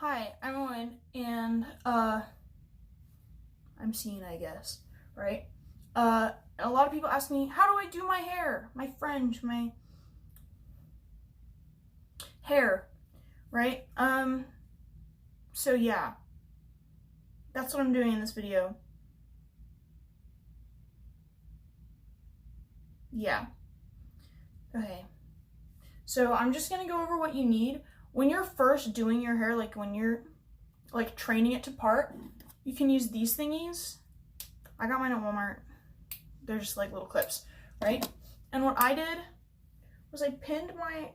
Hi, I'm Owen, and I'm seen, I guess, right? A lot of people ask me, how do I do my hair, my fringe, my hair, right? So yeah, that's what I'm doing in this video. Yeah. Okay. So I'm just gonna go over what you need. When you're first doing your hair, like when you're like training it to part, you can use these thingies. I got mine at Walmart. They're just like little clips, right? And what I did was I pinned my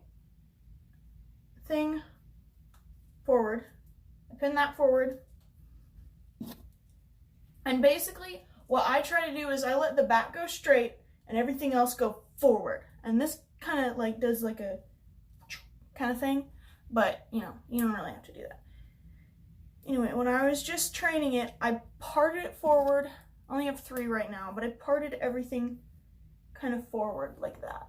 thing forward. I pinned that forward. And basically what I try to do is I let the back go straight and everything else go forward. And this kind of like does like a kind of thing, but you know, you don't really have to do that. Anyway, when I was just training it, I parted it forward. I only have 3 right now, but I parted everything kind of forward like that.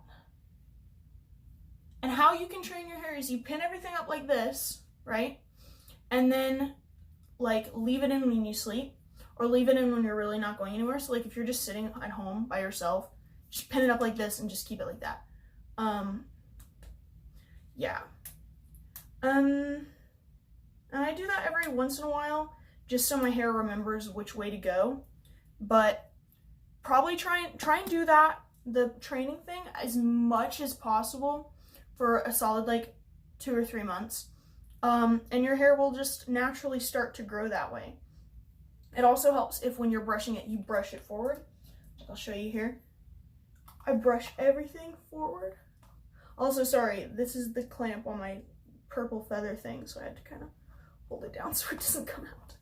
And how you can train your hair is you pin everything up like this, right? And then like leave it in when you sleep, or leave it in when you're really not going anywhere. So like if you're just sitting at home by yourself, just pin it up like this and just keep it like that. Yeah. And I do that every once in a while just so my hair remembers which way to go. But probably try and do that, the training thing, as much as possible for a solid like 2 or 3 months. And your hair will just naturally start to grow that way. It also helps if when you're brushing it, you brush it forward. I'll show you here. I brush everything forward. Also, sorry, this is the clamp on my purple feather thing, so I had to kind of hold it down so it doesn't come out.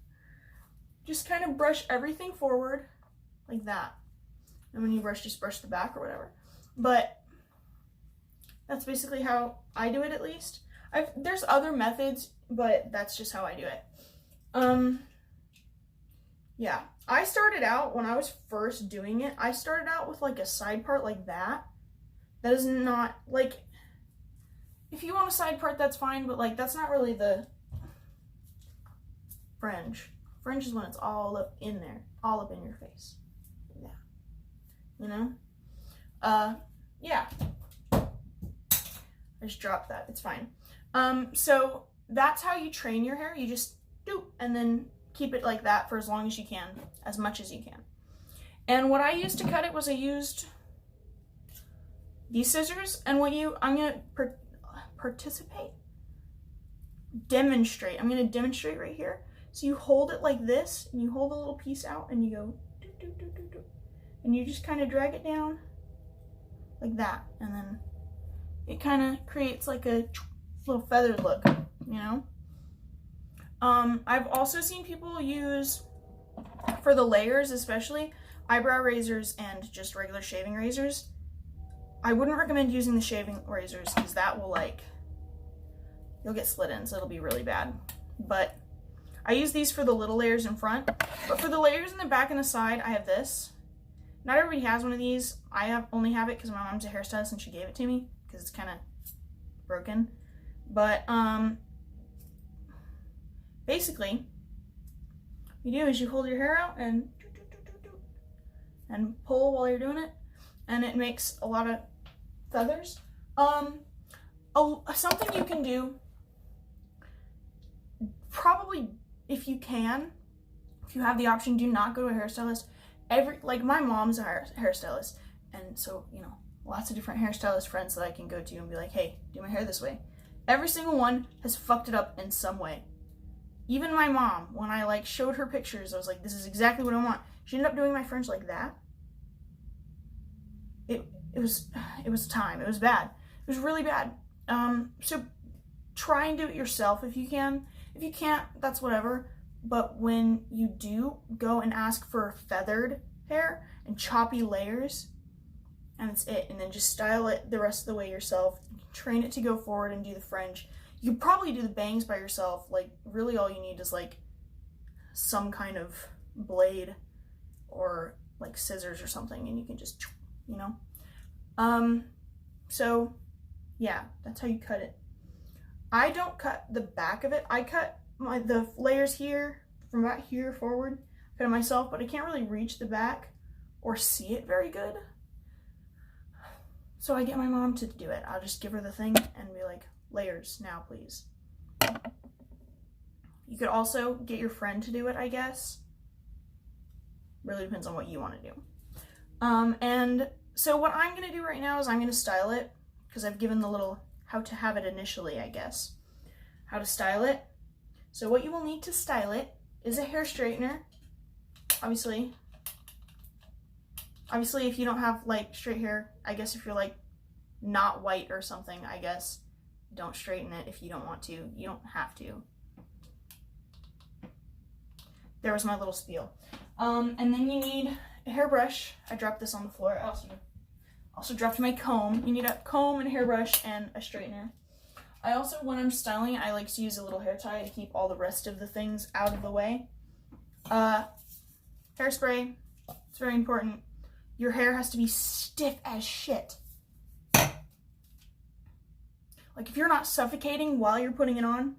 Just kind of brush everything forward like that. And when you brush, just brush the back or whatever. But that's basically how I do it, at least. There's other methods, but that's just how I do it. Yeah. I started out, when I was first doing it, I started out with like a side part like that. That is not, like, if you want a side part, that's fine, but like, that's not really the fringe. Fringe is when it's all up in there, all up in your face. Yeah. You know? Yeah. I just dropped that. It's fine. So that's how you train your hair. You just do, and then keep it like that for as long as you can, as much as you can. And what I used to cut it was I used these scissors, and I'm gonna demonstrate. I'm gonna demonstrate right here. So you hold it like this, and you hold a little piece out, and you go do, do, do, do, do. And you just kind of drag it down like that, and then it kind of creates like a little feathered look, you know? I've also seen people use, for the layers especially, eyebrow razors and just regular shaving razors. I wouldn't recommend using the shaving razors because that will you'll get split ends. It'll be really bad. But I use these for the little layers in front. But for the layers in the back and the side, I have this. Not everybody has one of these. I only have it because my mom's a hairstylist and she gave it to me because it's kind of broken. But basically, what you do is you hold your hair out and pull while you're doing it, and it makes a lot of feathers. Something you can do, probably if you have the option, do not go to a hairstylist. Like my mom's a hairstylist, and so, you know, lots of different hairstylist friends that I can go to and be like, hey, do my hair this way. Every single one has fucked it up in some way. Even my mom, when I like showed her pictures, I was like, this is exactly what I want. She ended up doing my fringe like that. It was time. It was bad. It was really bad. So try and do it yourself if you can. If you can't, that's whatever. But when you do, go and ask for feathered hair and choppy layers, and that's it. And then just style it the rest of the way yourself. Train it to go forward and do the fringe. You could probably do the bangs by yourself. Like, really all you need is like some kind of blade or like scissors or something, and you can just, you know. So yeah, that's how you cut it. I don't cut the back of it. I cut the layers here, from about here forward, cut it myself, but I can't really reach the back or see it very good. So I get my mom to do it. I'll just give her the thing and be like, layers now, please. You could also get your friend to do it, I guess. Really depends on what you want to do. And so what I'm going to do right now is I'm going to style it, because I've given the little how to have it initially, I guess. How to style it. So what you will need to style it is a hair straightener. Obviously, if you don't have like straight hair, I guess if you're like not white or something, I guess don't straighten it if you don't want to. You don't have to. There was my little spiel. And then you need a hairbrush. I dropped this on the floor. I also dropped my comb. You need a comb and a hairbrush and a straightener. I also, when I'm styling, I like to use a little hair tie to keep all the rest of the things out of the way. Hairspray, it's very important. Your hair has to be stiff as shit. Like, if you're not suffocating while you're putting it on,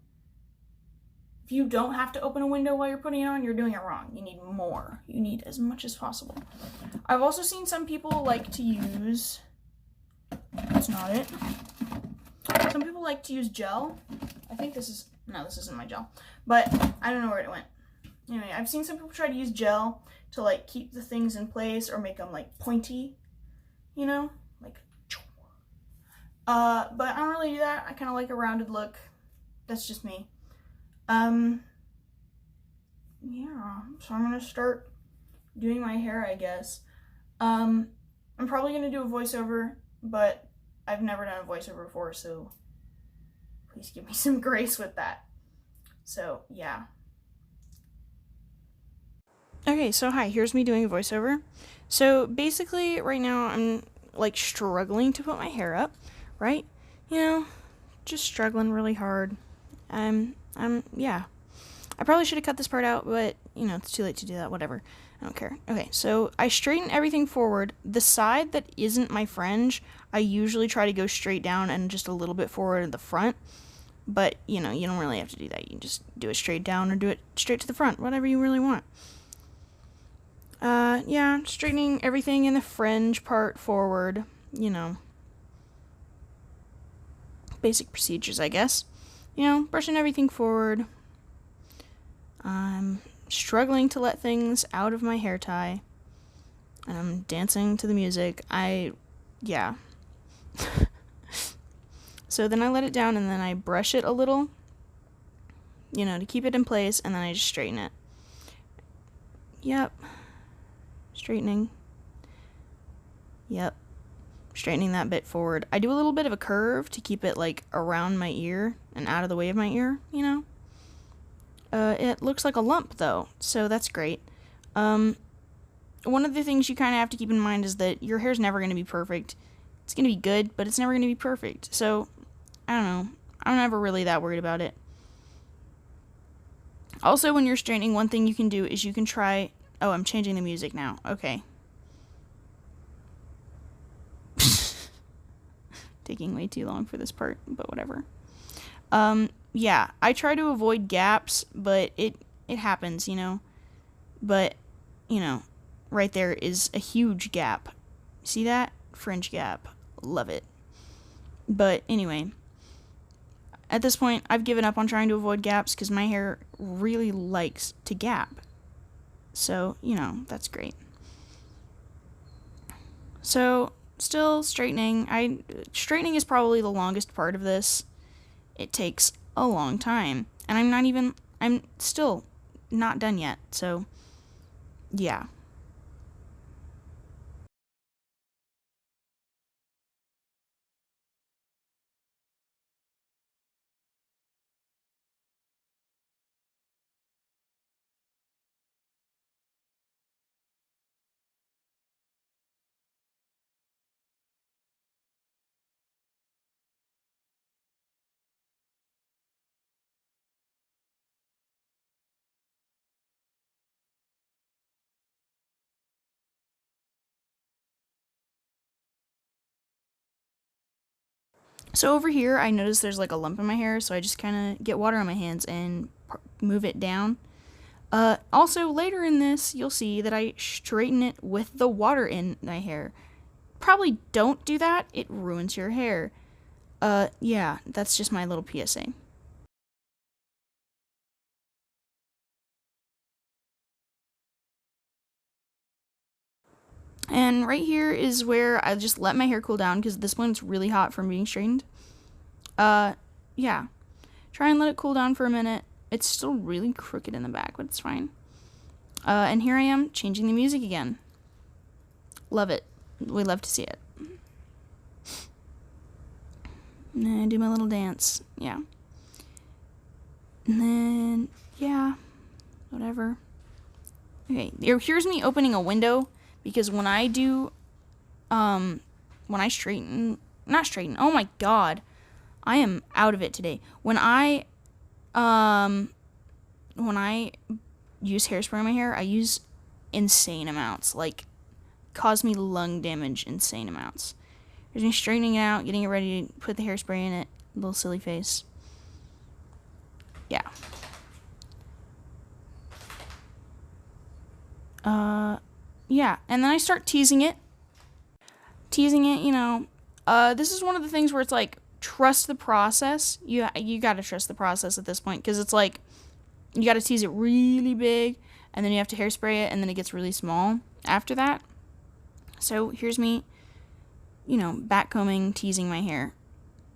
if you don't have to open a window while you're putting it on, you're doing it wrong. You need more. You need as much as possible. I've also seen some people like to use, that's not it. Some people like to use gel. I think this is, no, this isn't my gel. But I don't know where it went. Anyway, I've seen some people try to use gel to like keep the things in place or make them like pointy, you know? Like, but I don't really do that. I kind of like a rounded look. That's just me. Yeah, so I'm gonna start doing my hair, I guess. I'm probably gonna do a voiceover, but I've never done a voiceover before, so please give me some grace with that. So, yeah. Okay, so hi, here's me doing a voiceover. So basically, right now I'm like struggling to put my hair up, right? You know, just struggling really hard. Yeah. I probably should have cut this part out, but, you know, it's too late to do that, whatever. I don't care. Okay, so I straighten everything forward. The side that isn't my fringe, I usually try to go straight down and just a little bit forward in the front. But, you know, you don't really have to do that. You can just do it straight down or do it straight to the front, whatever you really want. Yeah, straightening everything in the fringe part forward, you know. Basic procedures, I guess. You know, brushing everything forward. I'm struggling to let things out of my hair tie. And I'm dancing to the music. Yeah. So then I let it down and then I brush it a little, you know, to keep it in place, and then I just straighten it. Yep. Straightening. Yep. Straightening that bit forward. I do a little bit of a curve to keep it like around my ear and out of the way of my ear, you know. It looks like a lump though, so that's great. One of the things you kind of have to keep in mind is that your hair's never going to be perfect. It's going to be good, but it's never going to be perfect. So, I don't know. I'm never really that worried about it. Also, when you're straightening, one thing you can do is you can try... Oh, I'm changing the music now. Okay. Taking way too long for this part, but whatever. Yeah, I try to avoid gaps, but it happens, you know. But, you know, right there is a huge gap. See that? Fringe gap. Love it. But anyway, at this point, I've given up on trying to avoid gaps because my hair really likes to gap. So, you know, that's great. So, still straightening. Straightening is probably the longest part of this. It takes a long time. And I'm still not done yet. So, yeah. So over here, I notice there's like a lump in my hair, so I just kind of get water on my hands and move it down. Also, later in this, you'll see that I straighten it with the water in my hair. Probably don't do that, it ruins your hair. Yeah, that's just my little PSA. And right here is where I just let my hair cool down because at this point it's really hot from being straightened. Yeah. Try and let it cool down for a minute. It's still really crooked in the back, but it's fine. And here I am changing the music again. Love it. We love to see it. And I do my little dance. Yeah. And then, yeah, whatever. Okay, here's me opening a window because when I do, when I not straighten, oh my god, I am out of it today. When I use hairspray in my hair, I use insane amounts, like, cause me lung damage insane amounts. There's me straightening it out, getting it ready to put the hairspray in it, little silly face. Yeah. Yeah, and then I start teasing it. Teasing it, you know. This is one of the things where it's like, trust the process. You gotta trust the process at this point, because it's like, you gotta tease it really big, and then you have to hairspray it, and then it gets really small after that. So here's me, you know, backcombing, teasing my hair.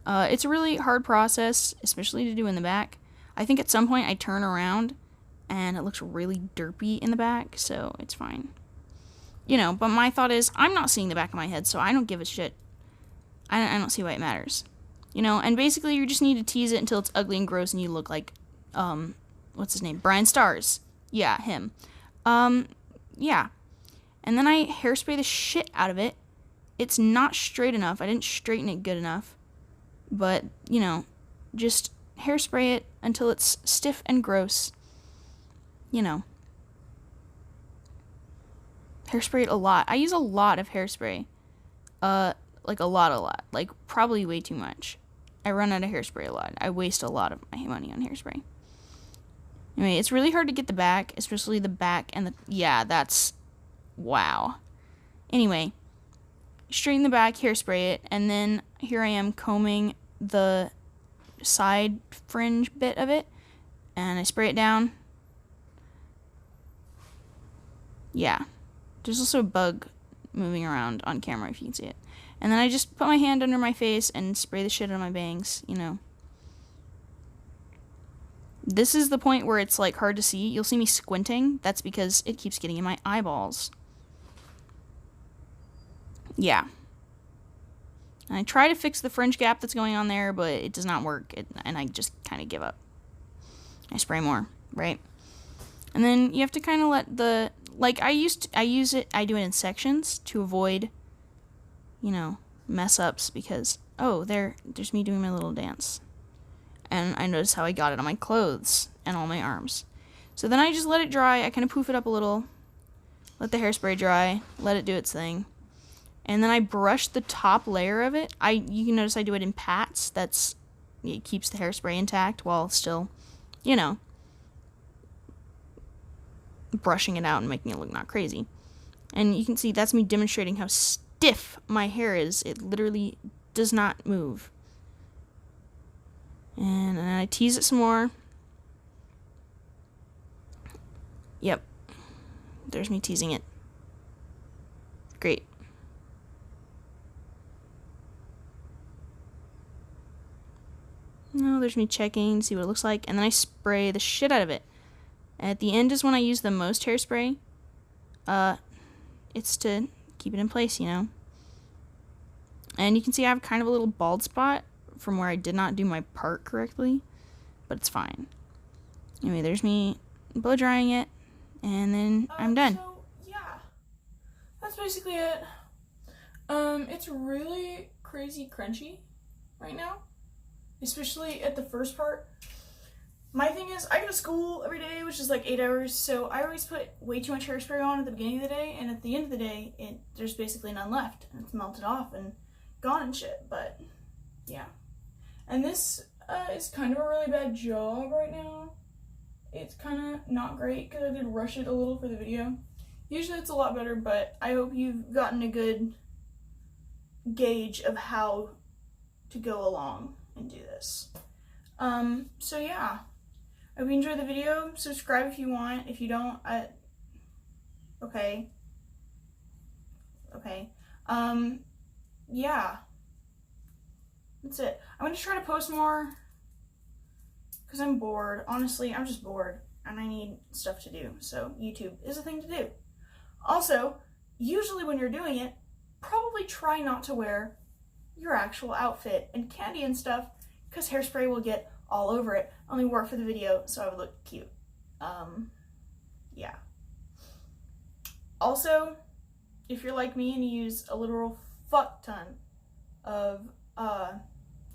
It's a really hard process, especially to do in the back. I think at some point I turn around, and it looks really derpy in the back, so it's fine. You know, but my thought is, I'm not seeing the back of my head, so I don't give a shit. I don't see why it matters. You know, and basically you just need to tease it until it's ugly and gross and you look like, what's his name? Brian Stars. Yeah, him. Yeah. And then I hairspray the shit out of it. It's not straight enough. I didn't straighten it good enough. But, you know, just hairspray it until it's stiff and gross. You know. Hairspray it a lot. I use a lot of hairspray. Like a lot. Like, probably way too much. I run out of hairspray a lot. I waste a lot of my money on hairspray. Anyway, it's really hard to get the back, especially the back and the... Yeah, that's... Wow. Anyway, straighten the back, hairspray it, and then here I am combing the side fringe bit of it, and I spray it down. Yeah. There's also a bug moving around on camera if you can see it. And then I just put my hand under my face and spray the shit out of my bangs, you know. This is the point where it's, like, hard to see. You'll see me squinting. That's because it keeps getting in my eyeballs. Yeah. And I try to fix the fringe gap that's going on there, but it does not work. And I just kind of give up. I spray more, right? And then you have to kind of let the... Like, I do it in sections to avoid, you know, mess ups because, oh, there's me doing my little dance. And I notice how I got it on my clothes and all my arms. So then I just let it dry. I kind of poof it up a little, let the hairspray dry, let it do its thing. And then I brush the top layer of it. You can notice I do it in pats. It keeps the hairspray intact while still, you know, brushing it out and making it look not crazy. And you can see that's me demonstrating how stiff my hair is. It literally does not move. And then I tease it some more. Yep. There's me teasing it. Great. No, there's me checking, see what it looks like, and then I spray the shit out of it. At the end is when I use the most hairspray. It's to keep it in place, you know. And you can see I have kind of a little bald spot from where I did not do my part correctly, but it's fine. Anyway, there's me blow drying it, and then I'm done. So, yeah, that's basically it. It's really crazy crunchy right now, especially at the first part. My thing is, I go to school every day, which is like 8 hours, so I always put way too much hairspray on at the beginning of the day, and at the end of the day, there's basically none left, and it's melted off and gone and shit, but yeah. And this is kind of a really bad job right now. It's kind of not great because I did rush it a little for the video. Usually it's a lot better, but I hope you've gotten a good gauge of how to go along and do this. So yeah, I hope you enjoyed the video. Subscribe if you want. If you don't, okay. Yeah. That's it. I'm gonna try to post more because I'm bored. Honestly, I'm just bored and I need stuff to do. So YouTube is a thing to do. Also, usually when you're doing it, probably try not to wear your actual outfit and candy and stuff because hairspray will get all over it. I only wore it for the video so I would look cute. Yeah. Also, if you're like me and you use a literal fuck ton of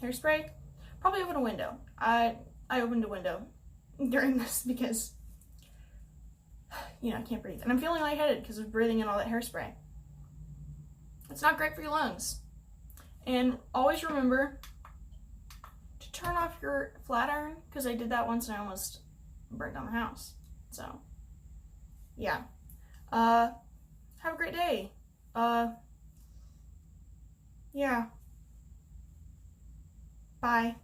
hairspray, probably open a window. I opened a window during this because, you know, I can't breathe. And I'm feeling lightheaded because of breathing in all that hairspray. It's not great for your lungs. And always remember to turn off your flat iron because I did that once and I almost burnt down the house. So, yeah. Have a great day. Yeah. Bye.